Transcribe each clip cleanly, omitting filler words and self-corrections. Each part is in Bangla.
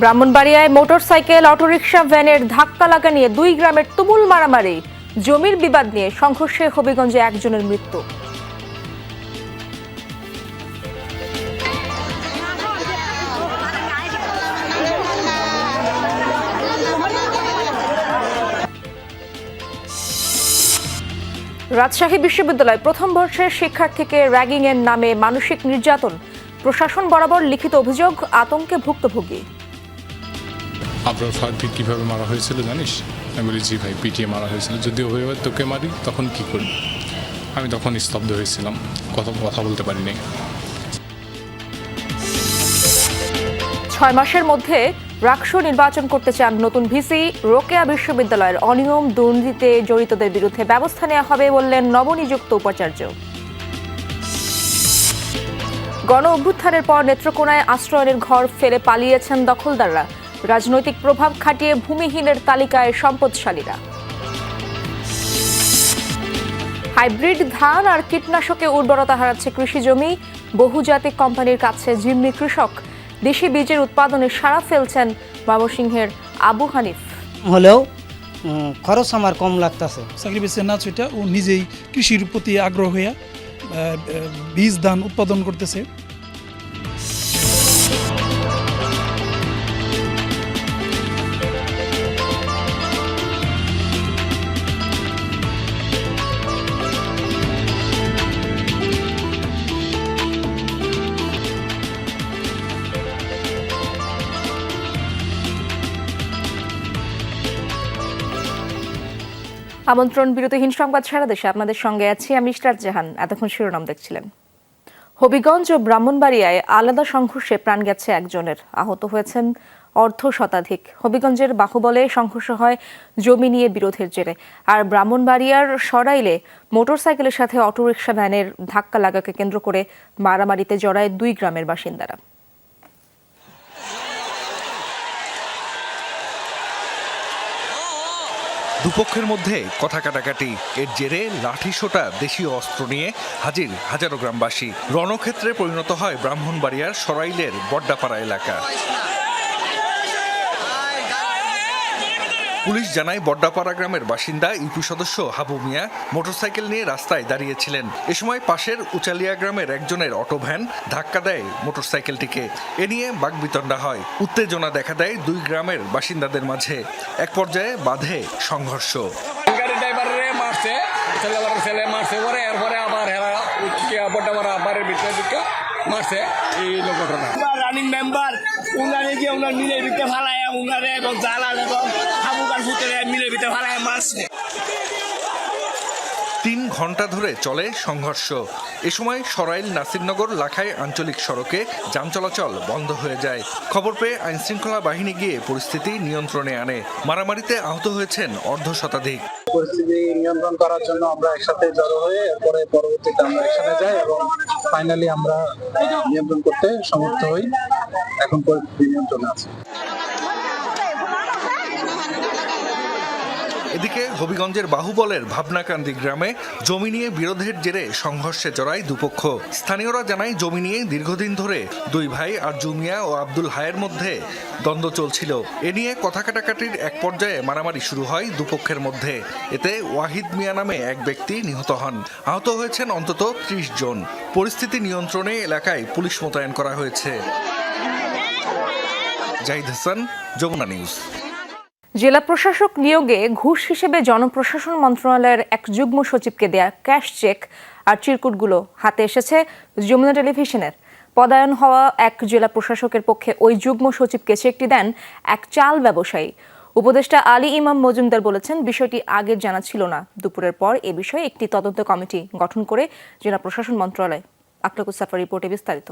ব্রাহ্মণবাড়িয়ায় মোটরসাইকেল অটোরিকশা ভ্যানের ধাক্কা লাগা নিয়ে 2 গ্রামের তুমুল মারামারি। জমির বিবাদ নিয়ে সংঘর্ষে হবিগঞ্জে একজনের মৃত্যু। রাজশাহী বিশ্ববিদ্যালয় প্রথম বর্ষের শিক্ষার্থীকে র্যাগিং এর নামে মানসিক নির্যাতন। প্রশাসন বরাবর লিখিত অভিযোগ, আতঙ্কে ভুক্তভোগী। আপনার ফারফিক কিভাবে মারা হয়েছিল জানিস? আমি বলি জি ভাই, পিটিয়ে মারা হয়েছিল। যদি ওইভাবে তোকে মারি তখন কি করি? আমি তখন স্তব্ধ হয়েছিলাম, কথা বলতে পারিনি। 6 মাসের মধ্যে রাকসু নির্বাচন করতে চান নতুন ভিসি। রোকেয়া বিশ্ববিদ্যালয়ের অনিয়ম দুর্নীতিতে জড়িতদের বিরুদ্ধে ব্যবস্থা নেওয়া হবে বললেন নবনিযুক্ত উপাচার্য। গণ অভ্যুত্থানের পর নেত্রকোনায় আশ্রয়ের ঘর ফেলে পালিয়েছেন দখলদাররা। রাজনৈতিক প্রভাব খাটিয়ে ভূমিহীনের তালিকায় সম্পদশালীরা। হাইব্রিড ধান আর কীটনাশকে উর্বরতা হারাচ্ছে কৃষি জমি। বহুজাতিক কোম্পানির কাছে জিম্মি কৃষক। দেশি বীজের উৎপাদনে সাড়া ফেলছেন ময়মনসিংহের আবু হানিফ। হলেও খরচ আমার কম লাগতেছে। চাকরি বেছে না সেটা ও নিজেই কৃষির প্রতি আগ্রহ হয়ে বীজ ধান উৎপাদন করতেছে। আমন্ত্রণ বিরতিহীন সংবাদ সারা দেশে আপনাদের সঙ্গে আছি আমি ইশরাত জাহান। এতক্ষণ শিরোনাম দেখছিলেন। হবিগঞ্জ ও ব্রাহ্মণবাড়িয়ায় আলাদা সংঘর্ষে প্রাণ গেছে একজনের, আহত হয়েছেন অর্ধশতাধিক। হবিগঞ্জের বাহুবলে সংঘর্ষ হয় জমি নিয়ে বিরোধের জেরে, আর ব্রাহ্মণবাড়িয়ার সরাইলে মোটরসাইকেলের সাথে অটোরিকশা ভ্যানের ধাক্কা লাগাকে কেন্দ্র করে মারামারিতে জড়ায় 2 গ্রামের বাসিন্দারা। দুপক্ষের মধ্যে কথা কাটাকাটি, এর জেরে লাঠিসোঁটা দেশীয় অস্ত্র নিয়ে হাজির হাজারো গ্রামবাসী। রণক্ষেত্রে পরিণত হয় ব্রাহ্মণবাড়িয়ার সরাইলের বড্ডাপাড়া এলাকা। পুলিশ জানায় বড্ডাপাড়া গ্রামের বাসিন্দা ইউপি সদস্য হাবু মিয়া মোটরসাইকেল নিয়ে রাস্তায় দাঁড়িয়েছিলেন। এ সময় পাশের উচালিয়া গ্রামের একজনের অটো ভ্যান ধাক্কা দেয় মোটরসাইকেলটিকে। এ নিয়ে বাকবিতণ্ডা হয়, উত্তেজনা দেখা দেয় 2 গ্রামের বাসিন্দাদের মাঝে। এক পর্যায়ে বাধে সংঘর্ষ। গাড়ি ড্রাইভারে মারছে, ছেলে মারছে, পরে এরপরে আবার বড্ডাপাড়া বাড়ির ভিতরে ঢুকে মারছে। এই লোক ঘটনা রানিং মেম্বার উনারে গিয়ে উনার মিলের ভিতরে ফালায়, উনারে এবং জালাল এবং হাবুকার ভিতরে মিলের ভিতরে ফালায় মারছে। 3 ঘন্টা ধরে চলে সংঘর্ষ। এ সময় সরাইল নাসিরনগর লাখাই আঞ্চলিক সড়কে যান চলাচল বন্ধ হয়ে যায়। খবর পেয়ে আইনশৃঙ্খলা বাহিনী গিয়ে পরিস্থিতি নিয়ন্ত্রণে আনে। মারামারিতে আহত হয়েছেন অর্ধশতাধিক। পরিস্থিতি নিয়ন্ত্রণ করার জন্য আমরা একসাথে জড়ো হয়ে এরপরে পরবর্তীতে আমরা একসাথে যাই এবং ফাইনালি আমরা নিয়ন্ত্রণ করতে সমর্থ হই। এখন পরিস্থিতি নিয়ন্ত্রণে আছে। এদিকে হবিগঞ্জের বাহুবলের ভাবনাকান্দি গ্রামে জমি নিয়ে বিরোধের জেরে সংঘর্ষে জড়ায় দুপক্ষ। স্থানীয়রা জানায় জমি নিয়ে দীর্ঘদিন ধরে 2 ভাই আরজু মিয়া ও আব্দুল হায়ের মধ্যে দ্বন্দ্ব চলছিল। এ নিয়ে কথা কাটাকাটির এক পর্যায়ে মারামারি শুরু হয় দুপক্ষের মধ্যে। এতে ওয়াহিদ মিয়া নামে এক ব্যক্তি নিহত হন। আহত হয়েছেন অন্তত 30 জন। পরিস্থিতি নিয়ন্ত্রণে এলাকায় পুলিশ মোতায়েন করা হয়েছে। জাহিদ হাসান, যমুনা নিউজ। জেলা প্রশাসক নিয়োগে ঘুষ হিসেবে জনপ্রশাসন মন্ত্রণালয়ের এক যুগ্ম সচিবকে দেয়া ক্যাশ চেক আর চিরকুটগুলো হাতে এসেছে যমুনা টেলিভিশনের। পদায়ন হওয়া এক জেলা প্রশাসকের পক্ষে ওই যুগ্ম সচিবকে চেকটি দেন এক চাল ব্যবসায়ী। উপদেষ্টা আলী ইমাম মজুমদার বলেছেন, বিষয়টি আগে জানা ছিল না। দুপুরের পর এ বিষয়ে একটি তদন্ত কমিটি গঠন করে জেলা প্রশাসন মন্ত্রণালয়। আখলাকুস সাফার রিপোর্টে বিস্তারিত।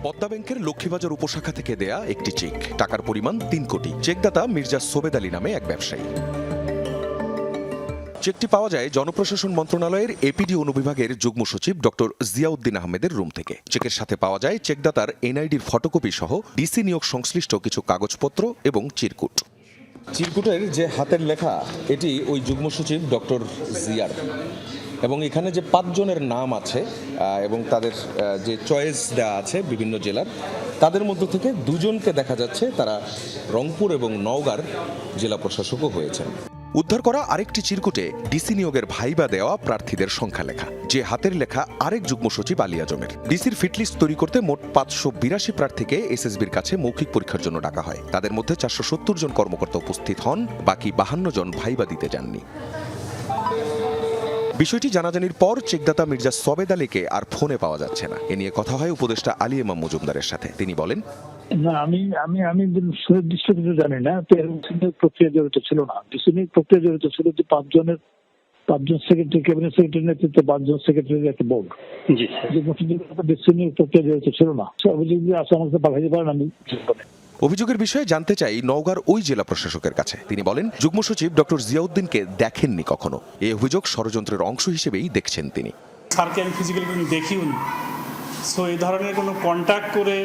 পদ্মা ব্যাংকের লক্ষ্মীবাজার উপশাখা থেকে দেয়া একটি চেক, টাকার পরিমাণ 3 কোটি। চেকদাতা মির্জা সোবেদ আলী নামে এক ব্যবসায়ী। চেকটি পাওয়া যায় জনপ্রশাসন মন্ত্রণালয়ের এপিডি অনুবিভাগের যুগ্ম সচিব ডক্টর জিয়াউদ্দিন আহমেদের রুম থেকে। চেকের সাথে পাওয়া যায় চেকদাতার এনআইডির ফটোকপি সহ ডিসি নিয়োগ সংশ্লিষ্ট কিছু কাগজপত্র এবং চিরকুট। চিরকুটের যে হাতের লেখা, এটি ওই যুগ্ম সচিব ডক্টর জিয়ার। এবং এখানে যে 5 জনের নাম আছে এবং তাদের যে চয়েস দেওয়া আছে বিভিন্ন জেলার, তাদের মধ্য থেকে 2 জনকে দেখা যাচ্ছে তারা রংপুর এবং নওগাঁর জেলা প্রশাসকও হয়েছেন। উদ্ধার করা আরেকটি চিরকুটে ডিসি নিয়োগের ভাইবা দেওয়া প্রার্থীদের সংখ্যা লেখা, যে হাতের লেখা আরেক যুগ্ম সচিব আলী আজমের। ডিসির ফিটলিস্ট তৈরি করতে মোট 582 প্রার্থীকে এসএসবির কাছে মৌখিক পরীক্ষার জন্য ডাকা হয়। তাদের মধ্যে 470 জন কর্মকর্তা উপস্থিত হন, বাকি 52 জন ভাইবা দিতে যাননি। বিষয়টি জানাজানির পর চেকদাতা মির্জা সবেদ আলীকে আর ফোনে পাওয়া যাচ্ছে না। এ নিয়ে কথা হয় উপদেষ্টা আলী ইমাম মজুমদারের সাথে। তিনি বলেন, না, আমি সুনির্দিষ্ট কিছু জানি না। প্রক্রিয়া জড়িত ছিল না, প্রক্রিয়া জড়িত ছিল যে 5 জন সেক্রেটারি, ক্যাবিনেট সেক্রেটারি নেতৃত্বে 5 জন সেক্রেটারির একটা বোর্ড। জি, প্রক্রিয়া জড়িত ছিল না। অভিযোগ আছে আমাকে পাঠাইতে পারেন, আমি অভিযোগের বিষয়ে জানতে চাই নওগাঁর ওই জেলা প্রশাসকের কাছে। তিনি বলেন, যুগ্ম সচিব ডক্টর জিয়াউদ্দিনকে দেখেননি কখনো। এই অভিযোগ ষড়যন্ত্রের অংশ হিসেবেই দেখছেন তিনি। স্যারকে আমি ফিজিক্যালি কোনো দেখিও নি। সো এই ধরনের কোনো কন্ট্যাক্ট করে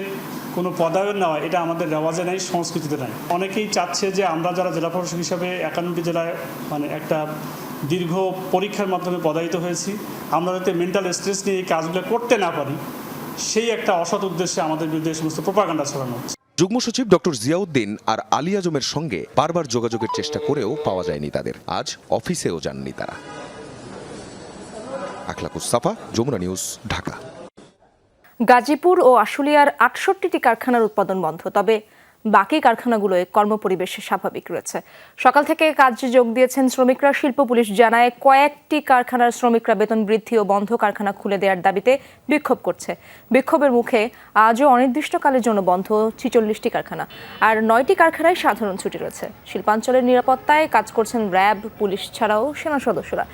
কোনো পদায়ন নেওয়া, এটা আমাদের রেওয়াজে নাই, সংস্কৃতিতে নাই। অনেকেই চাচ্ছে যে আমরা যারা জেলা প্রশাসক হিসাবে 51টি জেলায় একটা দীর্ঘ পরীক্ষার মাধ্যমে পদায়িত হয়েছি, আমরা যাতে মেন্টাল স্ট্রেস নিয়ে এই কাজগুলো করতে না পারি, সেই একটা অসৎ উদ্দেশ্যে আমাদের বিরুদ্ধে সমস্ত প্রোপাগান্ডা ছড়ানো হচ্ছে। যুগ্ম সচিব ডক্টর জিয়াউদ্দিন আর আলী আজমের সঙ্গে বারবার যোগাযোগের চেষ্টা করেও পাওয়া যায়নি তাদের। আজ অফিসেও যাননি তারা। আখলাকুস সাফা, যমুনা নিউজ, ঢাকা। গাজীপুর ও আশুলিয়ার 68টি কারখানার উৎপাদন বন্ধ, তবে বাকি কারখানাগুলোয় কর্মপরিবেশ স্বাভাবিক রয়েছে। সকাল থেকে কাজে যোগ দিয়েছেন শ্রমিকরা। শিল্প পুলিশ জানায়, কয়েকটি কারখানার শ্রমিকরা বেতন বৃদ্ধি ও বন্ধ কারখানা খুলে দেওয়ার দাবিতে বিক্ষোভ করছে। বিক্ষোভের মুখে আজও অনির্দিষ্টকালের জন্য বন্ধ 46টি কারখানা, আর 9টি কারখানায় সাধারণ ছুটি রয়েছে। শিল্পাঞ্চলের নিরাপত্তায় কাজ করছেন র্যাব, পুলিশ ছাড়াও সেনা সদস্যরা।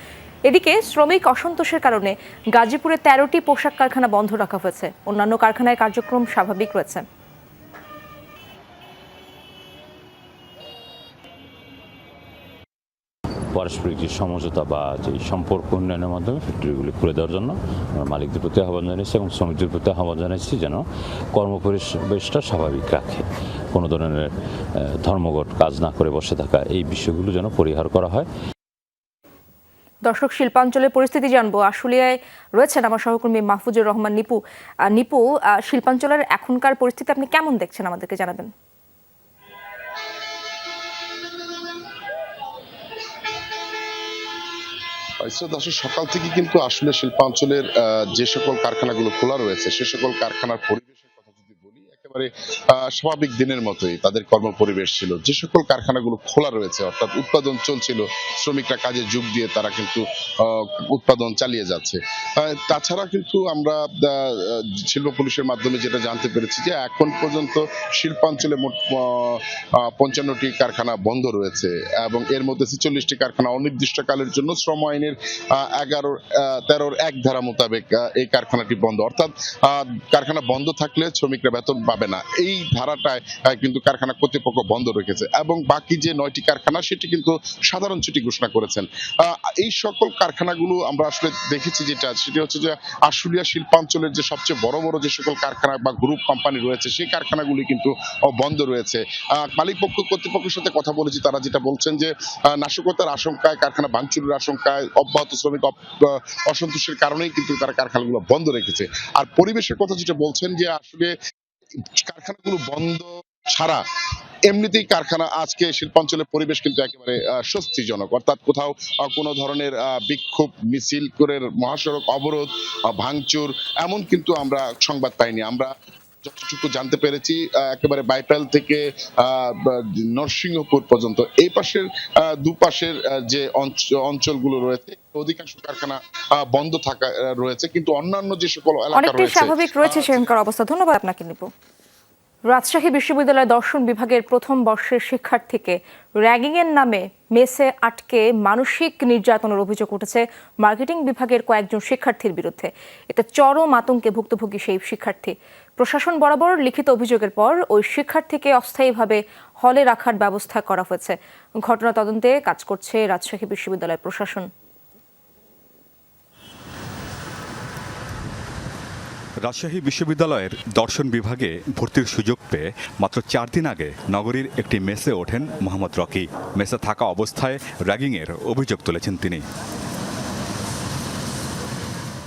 এদিকে শ্রমিক অসন্তোষের কারণে গাজীপুরে 13টি পোশাক কারখানা বন্ধ রাখা হয়েছে। অন্যান্য কারখানায় কার্যক্রম স্বাভাবিক রয়েছে। পারস্পরিক যে সমঝোতা বা যে সম্পর্ক উন্নয়নের মাধ্যমে ফ্যাক্টরিগুলি খুলে দেওয়ার জন্য আমরা মালিকদের প্রতি আহ্বান জানিয়েছি এবং শ্রমিকদের প্রতি আহ্বান জানিয়েছি যেন কর্মপরিবেশটা স্বাভাবিক রাখে। কোনো ধরনের ধর্মঘট, কাজ না করে বসে থাকা, এই বিষয়গুলো যেন পরিহার করা হয়। দর্শক, শিল্পাঞ্চলের পরিস্থিতি জানবো। আশুলিয়ায় রয়েছেন আমার সহকর্মী মাহফুজুর রহমান নিপু। শিল্পাঞ্চলের এখনকার পরিস্থিতি আপনি কেমন দেখছেন, আমাদেরকে জানাবেন। সকাল থেকে কিন্তু আসলে শিল্পাঞ্চলের যে সকল কারখানাগুলো খোলা রয়েছে সে সকল কারখানার পরিবেশের কথা যদি বলি, একেবারে স্বাভাবিক দিনের মতোই তাদের কর্মপরিবেশ ছিল। যে সকল কারখানাগুলো খোলা রয়েছে, অর্থাৎ উৎপাদন চলছিল, শ্রমিকরা কাজে যোগ দিয়ে তারা কিন্তু উৎপাদন চালিয়ে যাচ্ছে। তাছাড়া কিন্তু আমরা শিল্প পুলিশের মাধ্যমে যেটা জানতে পেরেছি যে এখন পর্যন্ত শিল্পাঞ্চলে মোট 55টি কারখানা বন্ধ রয়েছে এবং এর মধ্যে 46টি কারখানা অনির্দিষ্টকালের জন্য শ্রম আইনের 11-13 এক ধারা মোতাবেক এই কারখানাটি বন্ধ। অর্থাৎ কারখানা বন্ধ থাকলে শ্রমিকরা বেতন পাবে না, এই ধারাটায় কিন্তু কারখানা কর্তৃপক্ষ বন্ধ রেখেছে এবং বাকি যে 9টি কারখানা সেটি কিন্তু সাধারণ ছুটি ঘোষণা করেছেন। এই সকল কারখানাগুলো আমরা আসলে দেখেছি সেটি হচ্ছে যে আশুলিয়া শিল্পাঞ্চলের যে সবচেয়ে বড় বড় যে সকল কারখানা বা গ্রুপ কোম্পানি রয়েছে সেই কারখানাগুলি কিন্তু বন্ধ রয়েছে। মালিকপক্ষ কর্তৃপক্ষের সাথে কথা বলেছি, তারা যেটা বলছেন যে নাশকতার আশঙ্কায়, কারখানা ভাঙচুরের আশঙ্কায়, অব্যাহত শ্রমিক অসন্তোষের কারণেই কিন্তু তারা কারখানাগুলো বন্ধ রেখেছে। আর পরিবেশের কথা যেটা বলছেন যে আসলে কারখানাগুলো বন্ধ ছাড়া এমনিতেই কারখানা আজকে শিল্পাঞ্চলের পরিবেশ কিন্তু একেবারে স্বস্তিজনক। অর্থাৎ কোথাও কোনো ধরনের বিক্ষোভ মিছিল করে মহাসড়ক অবরোধ, ভাঙচুর এমন কিন্তু আমরা সংবাদ পাইনি। আমরা যতটুকু জানতে পেরেছি একেবারে বাইপাল থেকে নরসিংহপুর পর্যন্ত এই পাশের দুপাশের যে অঞ্চলগুলো রয়েছে অধিকাংশ কারখানা বন্ধ থাকা রয়েছে, কিন্তু অন্যান্য যে সকল এলাকা রয়েছে স্বাভাবিক রয়েছে সেখানকার অবস্থা। ধন্যবাদ আপনাকে নিপু। রাজশাহী বিশ্ববিদ্যালয়ের দর্শন বিভাগের প্রথম বর্ষের শিক্ষার্থীকে র্যাগিংয়ের নামে মেসে আটকে মানসিক নির্যাতনের অভিযোগ উঠেছে মার্কেটিং বিভাগের কয়েকজন শিক্ষার্থীর বিরুদ্ধে। এতে চরম আতঙ্কে ভুক্তভোগী সেই শিক্ষার্থী। প্রশাসন বরাবর লিখিত অভিযোগের পর ওই শিক্ষার্থীকে অস্থায়ীভাবে হলে রাখার ব্যবস্থা করা হয়েছে। ঘটনা তদন্তে কাজ করছে রাজশাহী বিশ্ববিদ্যালয় প্রশাসন। রাজশাহী বিশ্ববিদ্যালয়ের দর্শন বিভাগে ভর্তির সুযোগ পেয়ে মাত্র 4 দিন আগে নগরীর একটি মেসে ওঠেন মোহাম্মদ রকি। মেসে থাকা অবস্থায় র্যাগিংয়ের অভিযোগ তুলেছেন তিনি।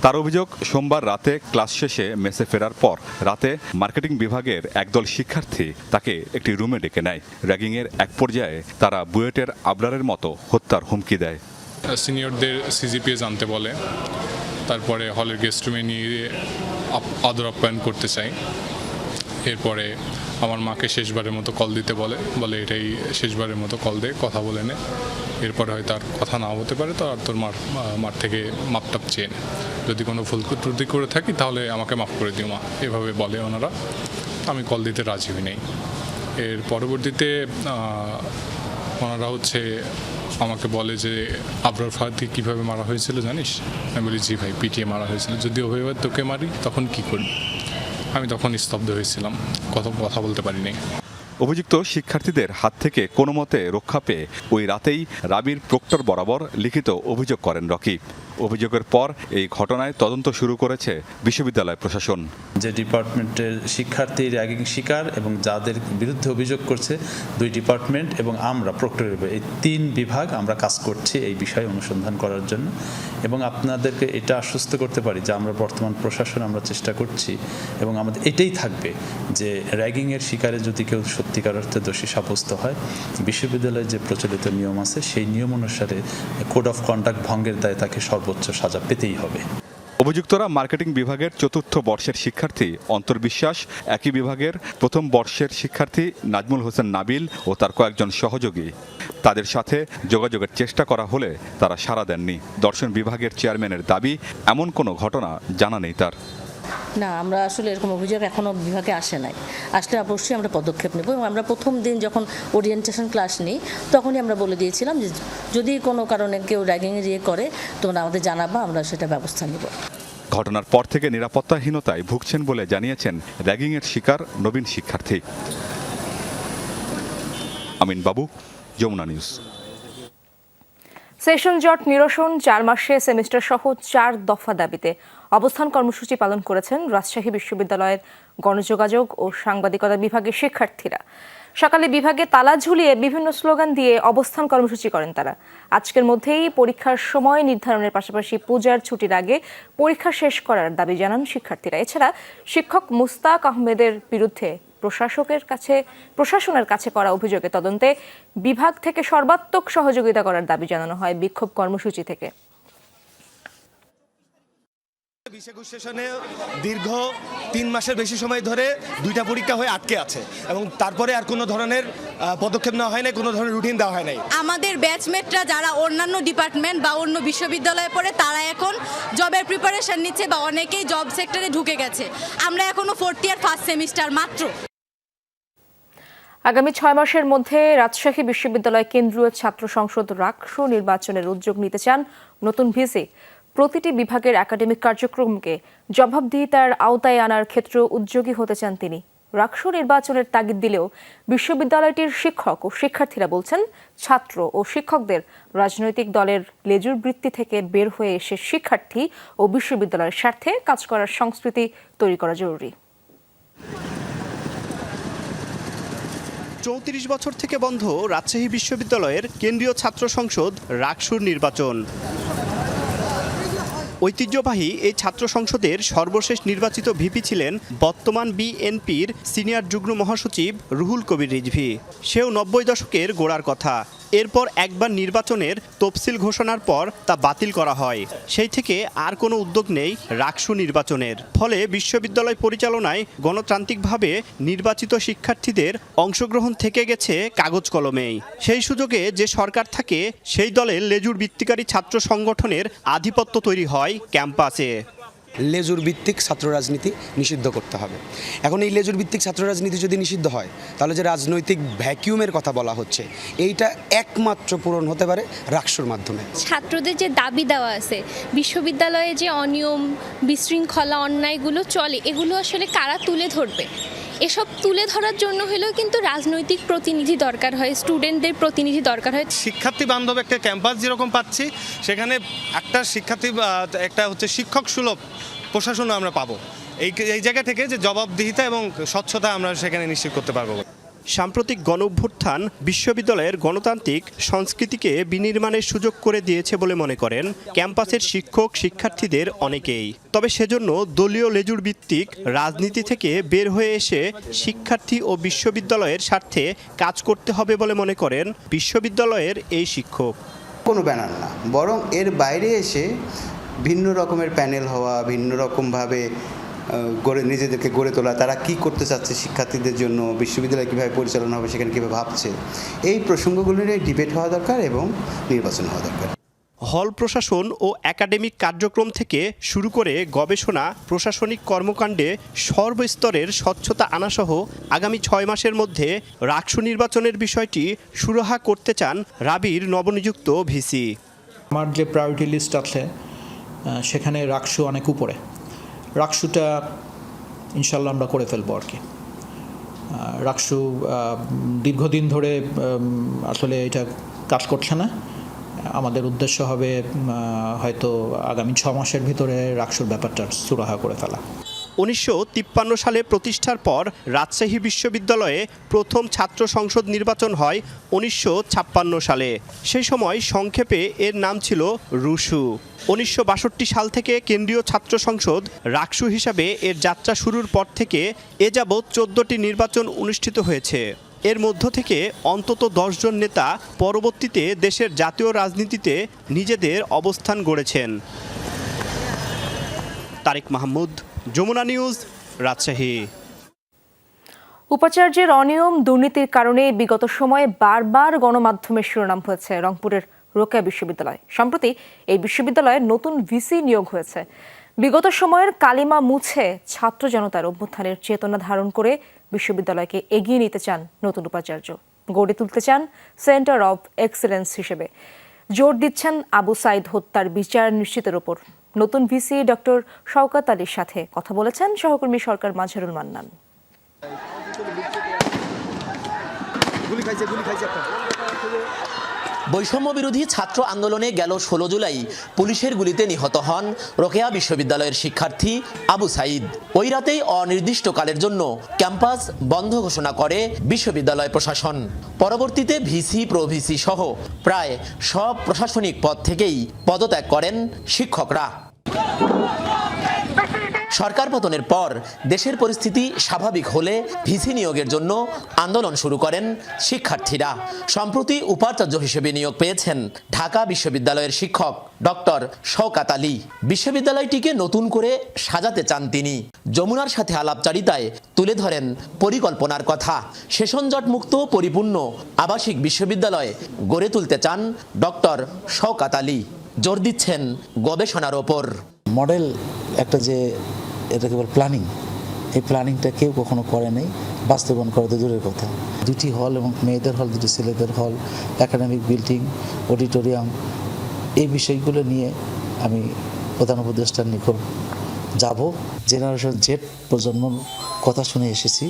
তার অভিযোগ, সোমবার রাতে ক্লাস শেষে মেসে ফেরার পর রাতে মার্কেটিং বিভাগের একদল শিক্ষার্থী তাকে একটি রুমে ডেকে নেয়। র্যাগিংয়ের এক পর্যায়ে তারা বুয়েটের আবরারের মতো হত্যার হুমকি দেয়। সিনিয়রদের সিজিপিএ জানতে বলে, তারপরে হলের গেস্ট রুমে নিয়ে আদর আপ্যায়ন করতে চাই। এরপরে আমার মাকে শেষবারের মতো কল দিতে বলে এটাই শেষবারের মতো কল দে, কথা বলে নে। এরপরে হয়তো আর কথা না হতে পারে, তো আর তোর মার থেকে মাপটাপ চেয়ে নে, যদি কোনো ভুল ত্রুটি করে থাকি তাহলে আমাকে মাফ করে দিও মা, এভাবে বলে ওনারা। আমি কল দিতে রাজি হই নাই। এর পরবর্তীতে ওনারা আমাকে বলে যে আবরার ফাহাদকে কীভাবে মারা হয়েছিল জানিস? আমি বলি জি ভাই, পিটিয়ে মারা হয়েছিল, যদি ওভাবে তোকে মারি তখন কি করবি? আমি তখন স্তব্ধ হয়েছিলাম, কথা বলতে পারি নাই। অভিযুক্ত শিক্ষার্থীদের হাত থেকে কোনো মতে রক্ষা পেয়ে ওই রাতেই রাবির প্রক্টর বরাবর লিখিত অভিযোগ করেন রকি। অভিযোগের পর এই ঘটনায় তদন্ত শুরু করেছে বিশ্ববিদ্যালয় প্রশাসন। যে ডিপার্টমেন্টের শিক্ষার্থী র্যাগিং শিকার এবং যাদের বিরুদ্ধে অভিযোগ করছে, দুই ডিপার্টমেন্ট এবং আমরা প্রক্টর, এই 3 বিভাগ আমরা কাজ করছি এই বিষয়ে অনুসন্ধান করার জন্য। এবং আপনাদেরকে এটা আশ্বস্ত করতে পারি যে আমরা বর্তমান প্রশাসন আমরা চেষ্টা করছি এবং আমাদের এটাই থাকবে যে র্যাগিংয়ের শিকারে যদি কেউ সত্যিকার অর্থে দোষী সাব্যস্ত হয়, বিশ্ববিদ্যালয়ে যে প্রচলিত নিয়ম আছে সেই নিয়ম অনুসারে কোড অফ কন্ডাক্ট ভঙ্গের দায়ে তাকে সর্বোচ্চ সাজা পেতেই হবে। অভিযুক্তরা মার্কেটিং বিভাগের 4র্থ বর্ষের শিক্ষার্থী অন্তর্বিশ্বাস, একই বিভাগের 1ম বর্ষের শিক্ষার্থী নাজমুল হোসেন নাবিল ও তার কয়েকজন সহযোগী। তাদের সাথে যোগাযোগের চেষ্টা করা হলে তারা সাড়া দেননি। দর্শন বিভাগের চেয়ারম্যানের দাবি, এমন কোনো ঘটনা জানা নেই তার। না, আমরা আসলে এরকম অভিযোগ এখনও বিভাগে আসে নাই। আসলে অবশ্যই আমরা পদক্ষেপ নেব এবং আমরা প্রথম দিন যখন ওরিয়েন্টেশন ক্লাস নিই তখনই আমরা বলে দিয়েছিলাম যে যদি কোনো কারণে কেউ র্যাগিংয়ে করে তোমরা আমাদের জানাবা, আমরা সেটা ব্যবস্থা নেব। ঘটনার পর থেকে নিরাপত্তাহীনতায় ভুগছেন বলে জানিয়েছেন র্যাগিংয়ের শিকার নবীন শিক্ষার্থী। আমিন বাবু, যমুনা নিউজ। সেশন জট নিরসন, 4 মাসে সেমিস্টার সহ 4 দফা দাবিতে অবস্থান কর্মসূচি পালন করেছেন রাজশাহী বিশ্ববিদ্যালয়ের গণযোগাযোগ ও সাংবাদিকতা বিভাগের শিক্ষার্থীরা। সকালে বিভাগে তালা ঝুলিয়ে বিভিন্ন স্লোগান দিয়ে অবস্থান কর্মসূচি করেন তারা। আজকের মধ্যেই পরীক্ষার সময় নির্ধারণের পাশাপাশি পূজার ছুটির আগে পরীক্ষা শেষ করার দাবি জানান শিক্ষার্থীরা। এছাড়া শিক্ষক মুস্তাক আহমেদের বিরুদ্ধে প্রশাসনের কাছে করা অভিযোগে তদন্তে বিভাগ থেকে সর্বাত্মক সহযোগিতা করার দাবি জানানো হয় বিক্ষোভ কর্মসূচি থেকে। বিশেষ সেশনে দীর্ঘ 3 মাসের বেশি সময় ধরে 2টা পরীক্ষা হয়ে আটকে আছে এবং তারপরে আর কোনো ধরনের পদক্ষেপ নেওয়া হয় নাই, কোনো ধরনের রুটিন দেওয়া হয় নাই। আমাদের ব্যাচমেটরা যারা অন্যান্য ডিপার্টমেন্ট বা অন্য বিশ্ববিদ্যালয়ে পড়ে তারা এখন জবের প্রিপারেশন নিচ্ছে বা অনেকেই জব সেক্টরে ঢুকে গেছে। আমরা এখনো 4th ইয়ার ফার্স্ট সেমিস্টার মাত্র। আগামী 6 মাসের মধ্যে রাজশাহী বিশ্ববিদ্যালয় কেন্দ্রীয় ছাত্র সংসদ রাকসু নির্বাচনের উদ্যোগ নিতে চান নতুন ভিসি। প্রতিটি বিভাগের একাডেমিক কার্যক্রমকে জবাবদিহিতার আওতায় আনার ক্ষেত্রে উদ্যোগী হতে চান তিনি। রাকসু নির্বাচনের তাগিদ দিলেও বিশ্ববিদ্যালয়টির শিক্ষক ও শিক্ষার্থীরা বলছেন, ছাত্র ও শিক্ষকদের রাজনৈতিক দলের লেজুর বৃত্তি থেকে বের হয়ে এসে শিক্ষার্থী ও বিশ্ববিদ্যালয়ের স্বার্থে কাজ করার সংস্কৃতি তৈরি করা জরুরি। 34 বছর থেকে বন্ধ রাজশাহী বিশ্ববিদ্যালয়ের কেন্দ্রীয় ছাত্র সংসদ রাকসুর নির্বাচন। ঐতিহ্যবাহী এই ছাত্র সংসদের সর্বশেষ নির্বাচিত ভিপি ছিলেন বর্তমান বিএনপির সিনিয়র যুগ্ম মহাসচিব রুহুল কবির রিজভী। সেও 90 দশকের গোড়ার কথা। এরপর একবার নির্বাচনের তফসিল ঘোষণার পর তা বাতিল করা হয়। সেই থেকে আর কোনো উদ্যোগ নেই রাকসু নির্বাচনের। ফলে বিশ্ববিদ্যালয় পরিচালনায় গণতান্ত্রিকভাবে নির্বাচিত শিক্ষার্থীদের অংশগ্রহণ থেকে গেছে কাগজ কলমেই। সেই সুযোগে যে সরকার থাকে সেই দলের লেজুর ভিত্তিকারী ছাত্র সংগঠনের আধিপত্য তৈরি হয় ক্যাম্পাসে। লেজুর ভিত্তিক ছাত্র রাজনীতি নিষিদ্ধ করতে হবে। এখন এই লেজুর ভিত্তিক ছাত্র রাজনীতি যদি নিষিদ্ধ হয় তাহলে যে রাজনৈতিক ভ্যাকিউমের কথা বলা হচ্ছে এইটা একমাত্র পূরণ হতে পারে রাকসুর মাধ্যমে। ছাত্রদের যে দাবি দেওয়া আছে, বিশ্ববিদ্যালয়ে যে অনিয়ম, বিশৃঙ্খলা, অন্যায়গুলো চলে, এগুলো আসলে কারা তুলে ধরবে? এসব তুলে ধরার জন্য হলেও কিন্তু রাজনৈতিক প্রতিনিধি দরকার হয়, স্টুডেন্টদের প্রতিনিধি দরকার হয়। শিক্ষার্থী বান্ধব একটা ক্যাম্পাস যেরকম পাচ্ছি, সেখানে একটা শিক্ষার্থী একটা শিক্ষক সুলভ প্রশাসনও আমরা পাবো। এই জায়গা থেকে যে জবাবদিহিতা এবং স্বচ্ছতা আমরা সেখানে নিশ্চিত করতে পারবো। সাম্প্রতিক গণঅভ্যুত্থান বিশ্ববিদ্যালয়ের গণতান্ত্রিক সংস্কৃতিকে বিনির্মাণের সুযোগ করে দিয়েছে বলে মনে করেন ক্যাম্পাসের শিক্ষক শিক্ষার্থীদের অনেকেই। তবে সেজন্য দলীয় লেজুর ভিত্তিক রাজনীতি থেকে বের হয়ে এসে শিক্ষার্থী ও বিশ্ববিদ্যালয়ের স্বার্থে কাজ করতে হবে বলে মনে করেন বিশ্ববিদ্যালয়ের এই শিক্ষক। কোনো ব্যানার না, বরং এর বাইরে এসে ভিন্ন রকমের প্যানেল হওয়া, ভিন্ন রকমভাবে নিজেদেরকে গড়ে তোলা, তারা কি করতে চাচ্ছে শিক্ষার্থীদের জন্য, বিশ্ববিদ্যালয় কীভাবে পরিচালনা হবে, সেখানে কীভাবে ভাবছে, এই প্রসঙ্গগুলো নিয়ে ডিবেট হওয়া দরকার এবং নির্বাচন হওয়া দরকার। হল প্রশাসন ও একাডেমিক কার্যক্রম থেকে শুরু করে গবেষণা, প্রশাসনিক কর্মকাণ্ডে সর্বস্তরের স্বচ্ছতা আনাসহ আগামী 6 মাসের মধ্যে রাকসু নির্বাচনের বিষয়টি সুরাহা করতে চান রাবির নবনিযুক্ত ভিসি। আমার যে প্রায়োরিটি লিস্ট আছে সেখানে রাকসু অনেক উপরে। রাকসুটা ইনশাল্লাহ আমরা করে ফেলবো আর কি। রাকসু দীর্ঘদিন ধরে আসলে এটা কাজ করছে না। আমাদের উদ্দেশ্য হবে হয়তো আগামী 6 মাসের ভিতরে রাকসুর ব্যাপারটা সুরাহা করে ফেলা। 1953 সালে প্রতিষ্ঠার পর রাজশাহী বিশ্ববিদ্যালয়ে প্রথম ছাত্র সংসদ নির্বাচন হয় 1956 সালে। সেই সময় সংক্ষেপে এর নাম ছিল রুশু। 1962 সাল থেকে কেন্দ্রীয় ছাত্র সংসদ রাকসু হিসাবে এর যাত্রা শুরুর পর থেকে এ যাবৎ 14টি নির্বাচন অনুষ্ঠিত হয়েছে। এর মধ্য থেকে অন্তত 10 জন নেতা পরবর্তীতে দেশের জাতীয় রাজনীতিতে নিজেদের অবস্থান গড়েছেন। তারেক মাহমুদ, যমুনা নিউজ, রাজশাহী। উপাচার্যের অনিয়ম দুর্নীতির কারণে বিগত সময়ে বারবার গণমাধ্যমের শিরোনাম হয়েছে রংপুরের রোকেয়া বিশ্ববিদ্যালয়। সম্প্রতি এই বিশ্ববিদ্যালয়ে নতুন ভিসি নিয়োগ হয়েছে। বিগত সময়ের কালিমা মুছে ছাত্র জনতার অভ্যুত্থানের চেতনা ধারণ করে বিশ্ববিদ্যালয়কে এগিয়ে নিতে চান নতুন উপাচার্য, গড়ে তুলতে চান সেন্টার অব এক্সেলেন্স হিসেবে। জোর দিচ্ছেন আবু সাইদ হত্যার বিচার নিশ্চিতের ওপর। নতুন ভিসি ডক্টর শওকত আলীর সাথে কথা বলেছেন সহকর্মী সরকার মাজহারুল মান্নান। বৈষম্য বিরোধী ছাত্র আন্দোলনে গেল 16 জুলাই পুলিশের গুলিতে নিহত হন রোকেয়া বিশ্ববিদ্যালয়ের শিক্ষার্থী আবু সাইদ। ওই রাতেই অনির্দিষ্টকালের জন্য ক্যাম্পাস বন্ধ ঘোষণা করে বিশ্ববিদ্যালয় প্রশাসন। পরবর্তীতে ভিসি, প্রভিসি সহ প্রায় সব প্রশাসনিক পদ থেকেই পদত্যাগ করেন শিক্ষকরা। সরকার পতনের পর দেশের পরিস্থিতি স্বাভাবিক হলে ভিসি নিয়োগের জন্য আন্দোলন শুরু করেন শিক্ষার্থীরা। সম্প্রতি উপাচার্য হিসেবে নিয়োগ পেয়েছেন ঢাকা বিশ্ববিদ্যালয়ের শিক্ষক ডক্টর শওকত আলী। বিশ্ববিদ্যালয়টিকে নতুন করে সাজাতে চান তিনি। যমুনার সাথে আলাপচারিতায় তুলে ধরেন পরিকল্পনার কথা। সেশনজট মুক্ত পরিপূর্ণ আবাসিক বিশ্ববিদ্যালয় গড়ে তুলতে চান ডক্টর শওকত আলী। জোর দিচ্ছেন গবেষণার ওপর। মডেল একটা যে এটা কেবল প্ল্যানিং, এই প্ল্যানিংটা কেউ কখনো করে নেই, বাস্তবায়ন করা তো দূরের কথা। 2টি হল এবং মেয়েদের হল, 2টি ছেলেদের হল, একাডেমিক বিল্ডিং, অডিটোরিয়াম, এই বিষয়গুলো নিয়ে আমি প্রধান উপদেষ্টার নিকট যাব। জেনারেশন জেড প্রজন্মর কথা শুনে এসেছি,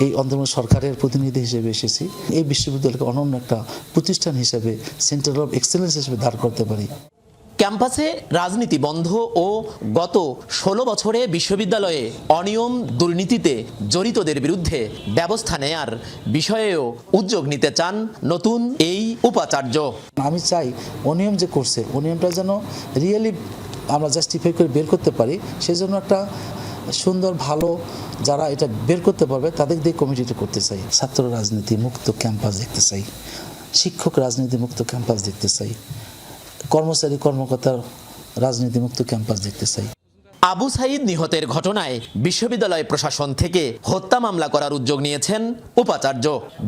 এই অন্তর্বর্তী সরকারের প্রতিনিধি হিসেবে এসেছি। এই বিশ্ববিদ্যালয়কে অনন্য একটা প্রতিষ্ঠান হিসেবে সেন্টার অফ এক্সেলেন্স হিসেবে দাঁড় করতে পারি। ক্যাম্পাসে রাজনীতি বন্ধ ও গত 16 বছরে বিশ্ববিদ্যালয়ে অনিয়ম দুর্নীতিতে জড়িতদের বিরুদ্ধে ব্যবস্থা নেয়ার বিষয়েও উদ্যোগ নিতে চান নতুন এই উপাচার্য। আমি চাই অনিয়ম যে করছে, অনিয়মটা যেন রিয়েলি আমরা জাস্টিফাই করে বের করতে পারি। সেই জন্য একটা সুন্দর ভালো যারা এটা বের করতে পারবে তাদের দিয়ে কমিটিটা করতে চাই। ছাত্র রাজনীতি মুক্ত ক্যাম্পাস দেখতে চাই, শিক্ষক রাজনীতি মুক্ত ক্যাম্পাস দেখতে চাই, কর্মচারী কর্মকর্তার রাজনীতিমুক্ত ক্যাম্পাস দেখতে চাই। আবু সাইদ নিহতের ঘটনায় বিশ্ববিদ্যালয় প্রশাসন থেকে হত্যা মামলা করার উদ্যোগ নিয়েছেন উপাচার্য।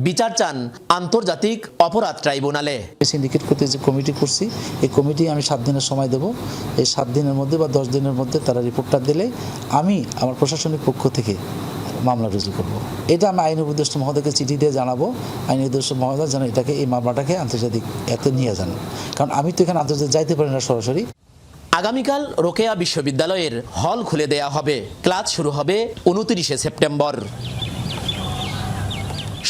বিচার চান আন্তর্জাতিক অপরাধ ট্রাইব্যুনালে। সিন্ডিকেট করতে যে কমিটি করছি, এই কমিটি আমি 7 দিনের সময় দেব। এই 7 দিনের মধ্যে বা 10 দিনের মধ্যে তারা রিপোর্টটা দিলে আমি আমার প্রশাসনিক পক্ষ থেকে মামলা রুজু করব। এটা আমি আইন উপদেষ্টা মহোদয়কে চিঠি দিয়ে জানাবো। আইন উপদেষ্টা মহোদয় যেন এটাকে এই মামলাটাকে আন্তর্জাতিক এতে নিয়ে যান, কারণ আমি তো এখানে আন্তর্জাতিক যাইতে পারি না সরাসরি। আগামীকাল রোকেয়া বিশ্ববিদ্যালয়ের হল খুলে দেয়া হবে। ক্লাস শুরু হবে 29 সেপ্টেম্বর।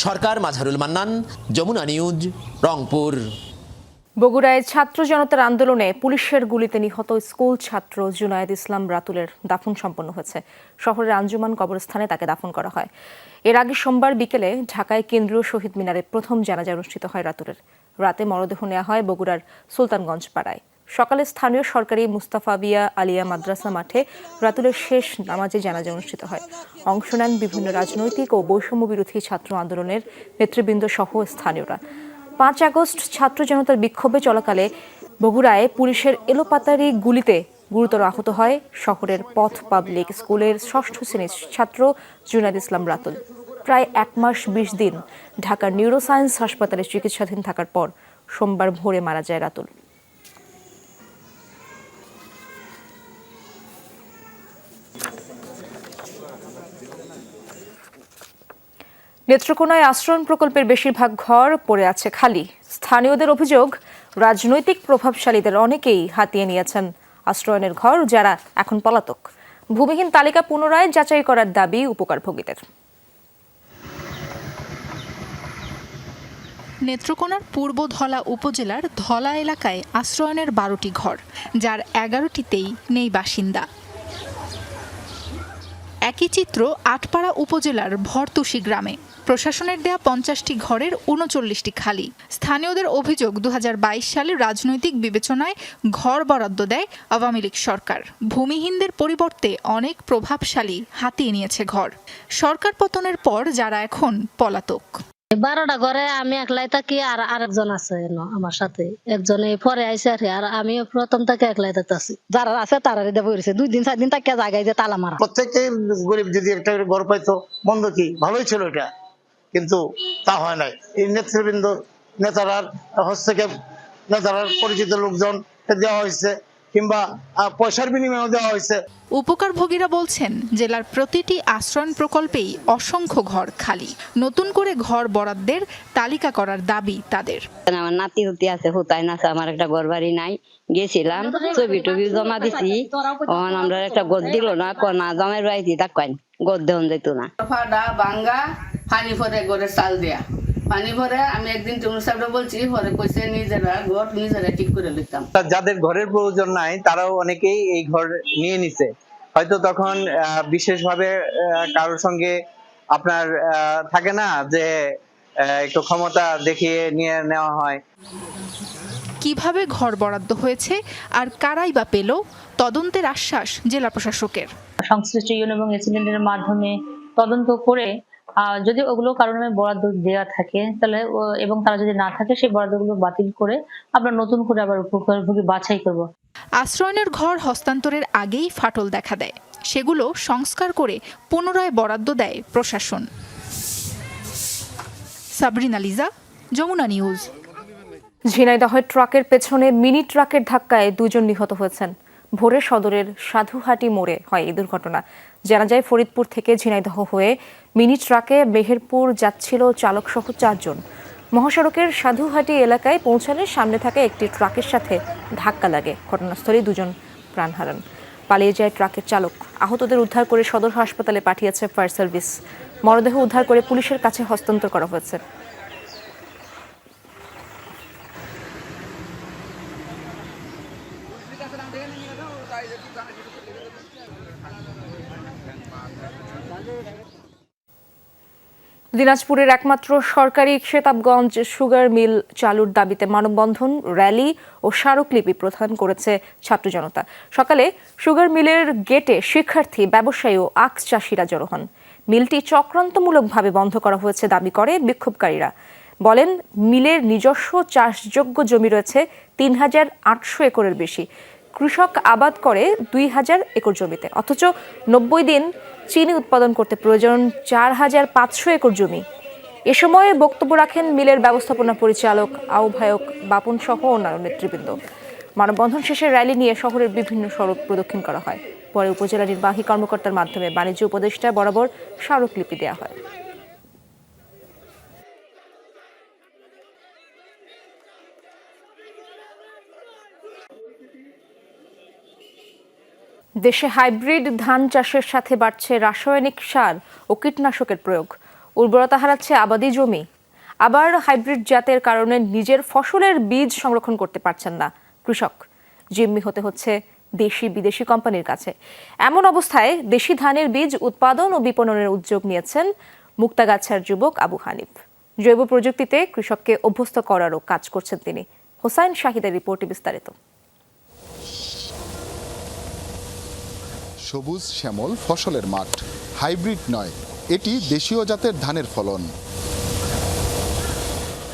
সরকার মাজহারুল মান্নান, যমুনা নিউজ, রংপুর। বগুড়ায় ছাত্র জনতার আন্দোলনে পুলিশের গুলিতে নিহত স্কুল ছাত্র জুনায়েদ ইসলাম রাতুলের দাফন সম্পন্ন হয়েছে। শহরের আঞ্জুমান কবরস্থানে তাকে দাফন করা হয়। এর আগে সোমবার বিকেলে ঢাকায় কেন্দ্রীয় শহীদ মিনারে প্রথম জানাজা অনুষ্ঠিত হয় রাতুলের। রাতে মরদেহ নেওয়া হয় বগুড়ার সুলতানগঞ্জ পাড়ায়। সকালে স্থানীয় সরকারি মুস্তাফাবিয়া আলিয়া মাদ্রাসা মাঠে রাতুলের শেষ নামাজে জানাজা অনুষ্ঠিত হয়। অংশ নেন বিভিন্ন রাজনৈতিক ও বৈষম্য বিরোধী ছাত্র আন্দোলনের নেতৃবৃন্দ সহ স্থানীয়রা। 5 আগস্ট ছাত্র জনতার বিক্ষোভে চলাকালে বগুড়ায় পুলিশের এলোপাতাড়ি গুলিতে গুরুতর আহত হয় শহরের পথ পাবলিক স্কুলের 6ষ্ঠ শ্রেণীর ছাত্র জুনায়েদ ইসলাম রাতুল। প্রায় 1 মাস 20 দিন ঢাকার নিউরোসায়েন্স হাসপাতালে চিকিৎসাধীন থাকার পর সোমবার ভোরে মারা যায় রাতুল। নেত্রকোনায় আশ্রয়ণ প্রকল্পের বেশিরভাগ ঘর পড়ে আছে খালি। স্থানীয়দের অভিযোগ, রাজনৈতিক প্রভাবশালীদের অনেকেই হাতিয়ে নিয়েছেন আশ্রয়নের ঘর, যারা এখন পলাতক। ভূমিহীন তালিকা পুনরায় যাচাই করার দাবি উপকারভোগীদের। নেত্রকোনার পূর্ব ধলা উপজেলার ধলা এলাকায় আশ্রয়নের 12টি ঘর, যার 11টিতেই নেই বাসিন্দা। একই চিত্র আটপাড়া উপজেলার ভরতুষি গ্রামে। প্রশাসনের দেয়া 50টি ঘরের 39টি খালি। স্থানীয়দের অভিযোগ, 2022 সালে রাজনৈতিক বিবেচনায় ঘর বরাদ্দ দেয় আওয়ামী লীগ সরকার। ভূমিহীনদের পরিবর্তে অনেক প্রভাবশালী হাতিয়ে নিয়েছে ঘর। সরকার পতনের পর যারা এখন পলাতক। 12টা ঘরে আমি একলাই থাকি, আর আরেকজন আছে আমার সাথে। একজনে পরে আইসে আর আমি প্রথম থেকে একলাই থাকতেছি। যারা আছে তারা দেব করেছে 2 দিন 4 দিন তাকে জায়গায় যে তালা মারা। প্রত্যেককে গরিব যদি একটা ঘর পাইতো বন্ধ কি ভালোই ছিল এটা, কিন্তু তা হয় নাই। এই নেতৃবৃন্দ নেতারার হস্তক্ষেপ, নেতারার পরিচিত লোকজন দেওয়া হয়েছে কিংবা পয়সার বিনিময়ে দেওয়া হয়েছে। উপকারভোগীরা বলছেন, জেলার প্রতিটি আশ্রয়ণ প্রকল্পেই অসংখ্য ঘর খালি। নতুন করে ঘর বরাদ্দের তালিকা করার দাবি তাদের। আমার নাতি হুতি আছে, হুতাই না, আমার একটা ঘর বাড়ি নাই। গেছিলাম, ছবি টবি জমা দিছি, আমরা একটা গদ দিল না, না জমাই রাইছি তা কয়েন গদ দেওয়া যেত না। বাঙ্গা পানি ভরে ঘরের চাল দেয়া, পানি ভরে আমি একদিন সাহেবরা বলছি, পরে কইছে নিজেরা ঘর নিজেরা ঠিক করে লিখতাম। যাদের ঘরের প্রয়োজন নাই তারাও অনেকেই এই ঘর নিয়ে নিছে। হয়তো তখন বিশেষভাবে কারোর সঙ্গে আপনার থাকে না যে একটু ক্ষমতা দেখিয়ে নিয়ে নেওয়া হয়। কিভাবে ঘর বরাদ্দ হয়েছে আর কারাই বা পেল, তদন্তের আশ্বাস জেলা প্রশাসকের। সংশ্লিষ্ট ইউনিয়ন এবং এসিডেন্টের মাধ্যমে তদন্ত করে যদি ওগুলো কারণে বরাদ্দ দেওয়া থাকে তাহলে, এবং তারা যদি না থাকে সেই বরাদ্দগুলো বাতিল করে আমরা নতুন করে আবার উপকারভোগী বাছাই করব। আশ্রয়নের ঘর হস্তান্তরের আগেই ফাটল দেখা দেয়, সেগুলো সংস্কার করে পুনরায় বরাদ্দ দেয় প্রশাসন। সাবরিনা লিজা, যমুনা নিউজ। ঝিনাইদহের ট্রাকের পেছনে মিনি ট্রাকের ধাক্কায় 2 জন নিহত হয়েছেন। ভোরে সদরের সাধুহাটি মোড়ে হয় এই দুর্ঘটনা। জানা যায়, ফরিদপুর থেকে ঝিনাইদহ হয়ে মিনি ট্রাকে মেহেরপুর যাচ্ছিল চালক সহ 4 জন। মহাসড়কের সাধুহাটি এলাকায় পৌঁছালে সামনে থাকা একটি ট্রাকের সাথে ধাক্কা লাগে। ঘটনাস্থলেই 2 জন প্রাণ হারান। পালিয়ে যায় ট্রাকের চালক। আহতদের উদ্ধার করে সদর হাসপাতালে পাঠিয়েছে ফায়ার সার্ভিস। মরদেহ উদ্ধার করে পুলিশের কাছে হস্তান্তর করা হয়েছে। দিনাজপুরের একমাত্র সরকারি খেতাবগঞ্জ সুগার মিল চালুর দাবিতে মানববন্ধন, র্যালি ও স্মারকলিপি প্রদান করেছে ছাত্র জনতা। সকালে সুগার মিলের গেটে শিক্ষার্থী, ব্যবসায়ী ও আখ চাষিরা জড়ো হন। মিলটি চক্রান্তমূলকভাবে বন্ধ করা হয়েছে দাবি করে বিক্ষোভকারীরা। বলেন, মিলের নিজস্ব চাষযোগ্য জমি রয়েছে ৩,৮০০ একরের বেশি। কৃষক আবাদ করে ২,০০০ একর জমিতে, অথচ ৯০ দিন চিনি উৎপাদন করতে প্রয়োজন ৪,৫০০ একর জমি। এ সময় বক্তব্য রাখেন মিলের ব্যবস্থাপনা পরিচালক, আহ্বায়ক বাপন সহ অন্যান্য নেতৃবৃন্দ। মানববন্ধন শেষে র্যালি নিয়ে শহরের বিভিন্ন সড়ক প্রদক্ষিণ করা হয়। পরে উপজেলা নির্বাহী কর্মকর্তার মাধ্যমে বাণিজ্য উপদেষ্টা বরাবর স্মারকলিপি দেওয়া হয়। দেশে হাইব্রিড ধান চাষের সাথে বাড়ছে রাসায়নিক সার ও কীটনাশকের প্রয়োগ। উর্বরতা হারাচ্ছে আবাদি জমি। আবার হাইব্রিড জাতের কারণে নিজের ফসলের বীজ সংরক্ষণ করতে পারছেন না কৃষক। জিম্মি হতে হচ্ছে দেশি বিদেশি কোম্পানির কাছে। এমন অবস্থায় দেশি ধানের বীজ উৎপাদন ও বিপণনের উদ্যোগ নিয়েছেন মুক্তাগাছার যুবক আবু হানিফ। জৈব প্রযুক্তিতে কৃষককে অভ্যস্ত করারও কাজ করছেন তিনি। হোসাইন শাহিদের রিপোর্টে বিস্তারিত। সবুজ শ্যামল ফসলের মাঠ, হাইব্রিড নয়, এটি দেশীয় জাতের ধানের ফলন।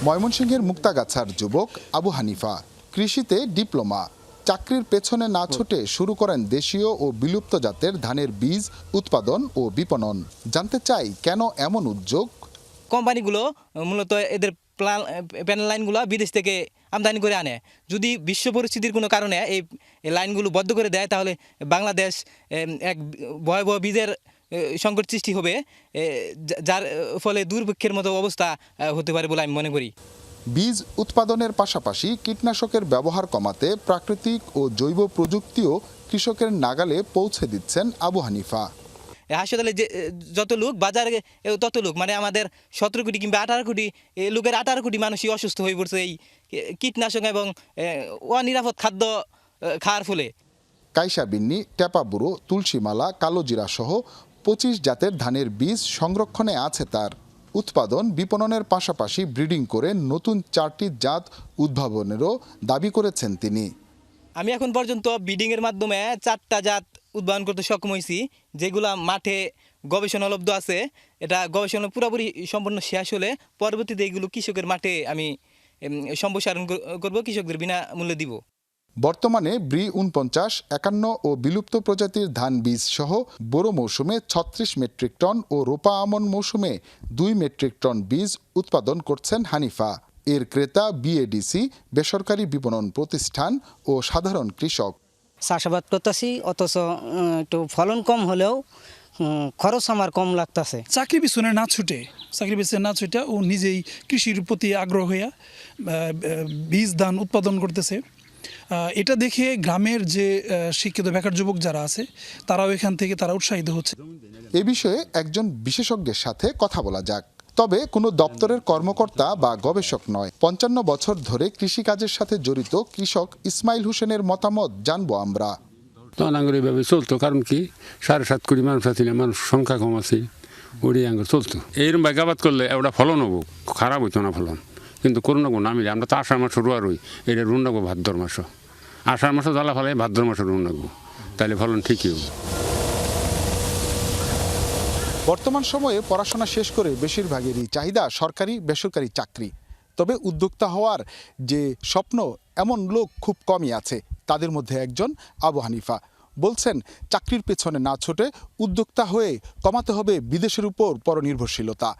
ময়মনসিংহের মুক্তাগাছার যুবক আবু হানিফা কৃষিতে ডিপ্লোমা। চাকরির পেছনে না ছুটে শুরু করেন দেশীয় ও বিলুপ্ত জাতের ধানের বীজ উৎপাদন ও বিপণন। জানতে চাই কেন এমন উদ্যোগ। কোম্পানিগুলো মূলত এদের প্যানেল লাইনগুলো বিদেশ থেকে আমদানি করে আনে। যদি বিশ্ব পরিস্থিতির কোনো কারণে এই লাইনগুলো বন্ধ করে দেয় তাহলে বাংলাদেশ এক ভয়াবহ বীজের সংকট সৃষ্টি হবে, যার ফলে দুর্ভিক্ষের মতো অবস্থা হতে পারে বলে আমি মনে করি। বীজ উৎপাদনের পাশাপাশি কীটনাশকের ব্যবহার কমাতে প্রাকৃতিক ও জৈব প্রযুক্তিও কৃষকের নাগালে পৌঁছে দিচ্ছেন আবু হানিফা। হাসপাতালে যে যত লোক, বাজারে তত লোক, মানে আমাদের 17 কোটি কিংবা 18 কোটি লোকের 18 কোটি মানুষই অসুস্থ হয়ে পড়ছে এই কীটনাশক এবং অনিরাপদ খাদ্য খাওয়ার ফলে। কাইসা বিন্নি, টেপাবুড়ো, তুলসীমালা, কালোজিরা সহ 25 জাতের ধানের বীজ সংরক্ষণে আছে তার। উৎপাদন বিপণনের পাশাপাশি ব্রিডিং করে নতুন 4টি জাত উদ্ভাবনেরও দাবি করেছেন তিনি। আমি এখন পর্যন্ত ব্রিডিংয়ের মাধ্যমে 4টা জাত উদ্ভাবন করতে সক্ষম হয়েছি, যেগুলো মাঠে গবেষণালব্ধ আছে। এটা গবেষণা পুরোপুরি সম্পূর্ণ শেষ হলে পরবর্তীতে এগুলো কৃষকের মাঠে আমি সম্প্রসারণ করব, কৃষকদের বিনামূল্যে দিব। বর্তমানে ব্রি 49, 51 ও বিলুপ্ত প্রজাতির ধান বীজ সহ বোরো মৌসুমে 36 মেট্রিক টন ও রোপা আমন মৌসুমে 2 মেট্রিক টন বীজ উৎপাদন করছেন হানিফা। এর ক্রেতা বিএডিসি, বেসরকারি বিপণন প্রতিষ্ঠান ও সাধারণ কৃষক। চাষাবাদ করতেছি, অথচ একটু ফলন কম হলেও খরচ আমার কম লাগতেছে। চাকরি পিছনে না ছুটে ও নিজেই কৃষির প্রতি আগ্রহ হইয়া বীজ ধান উৎপাদন করতেছে। এটা দেখে গ্রামের যে শিক্ষিত বেকার যুবক যারা আছে তারাও এখান থেকে উৎসাহিত হচ্ছে। এ বিষয়ে একজন বিশেষজ্ঞের সাথে কথা বলা যাক। তবে কোনো দপ্তরের কর্মকর্তা বা গবেষক নয়। 55 বছর ধরে কৃষিকাজের সাথে জড়িত কৃষক ইসমাইল হোসেনের মতামত জানবো আমরা। এইভাবে চলতো, কারণ কি 7.5 কোটি মানুষ আছে, মানুষ সংখ্যা কম আছে, ওটি আঙ্গুর চলতো। এইরকম বাগাবাদ করলে ওটা ফলন হবো, খারাপ হইতো না ফলন। কিন্তু করোনা না মিলে আমরা তো আষাঢ় মাসে রোয়া রই, এটা রুন রাখবো ভাদ্র মাসও। আষাঢ় মাসে জ্বালা ফলে ভাদ্র মাসে রুন রাখবো, তাহলে ফলন ঠিকই হবে। বর্তমান সময়ে পড়াশোনা শেষ করে বেশিরভাগেরই চাহিদা সরকারি বেসরকারি চাকরি। তবে উদ্যোক্তা হওয়ার যে স্বপ্ন, এমন লোক খুব কমই আছে। তাদের মধ্যে একজন আবু হানিফা বলছেন, চাকরির পেছনে না ছুটে উদ্যোক্তা হয়ে কমাতে হবে বিদেশের উপর পরনির্ভরশীলতা।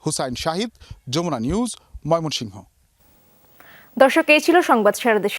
হুসাইন শাহিদ, যমুনা নিউজ, ময়মনসিংহ। দর্শক, এই ছিল সংবাদ সারা দেশে।